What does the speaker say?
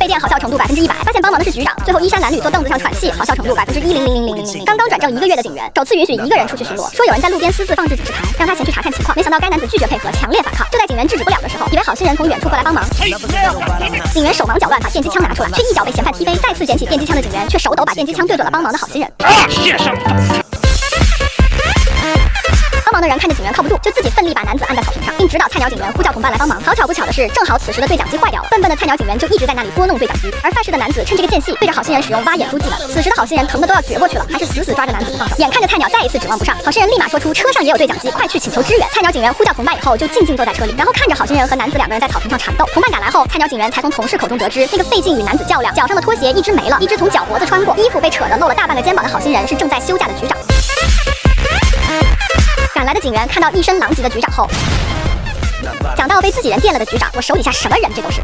被电好笑程度100%，发现帮忙的是局长，最后衣衫褴苣坐凳子上喘气，好笑程度100000000。刚刚转正1个月的警员，首次允许1个人出去巡逻，说有人在路边私自放置指示牌，让他前去查看情况。没想到该男子拒绝配合，强烈反抗。就在警员制止不了的时候，以为好心人从远处过来帮忙，警员手忙脚乱把电击枪拿出来，却一脚被嫌犯踢飞。再次捡起电击枪的警员，却手抖把电击枪对准了帮忙的好心人。帮忙的人看着警员靠不住，就自己奋力把男子按在草坪上，并指导菜鸟警员呼叫同伴来帮忙。好巧不巧的是，正好此时的对讲机坏掉了，笨笨的菜鸟警员就一直在那里拨弄对讲机，而犯事的男子趁这个间隙对着好心人使用挖眼珠技能。此时的好心人疼得都要绝过去了，还是死死抓着男子不放手。眼看着菜鸟再一次指望不上，好心人立马说出车上也有对讲机，快去请求支援。菜鸟警员呼叫同伴以后，就静静坐在车里，然后看着好心人和男子2个人在草坪上缠斗。同伴赶来后，菜鸟警员才从同事口中得知，那个费劲与男子较量，脚上的拖鞋一只没了，一只从脚脖子穿过，衣服被扯得露了大半个肩膀的好心人是正在休假的局长。赶来的警员看到一身狼藉的局长后，讲到被自己人电了的局长，我手底下什么人这都是。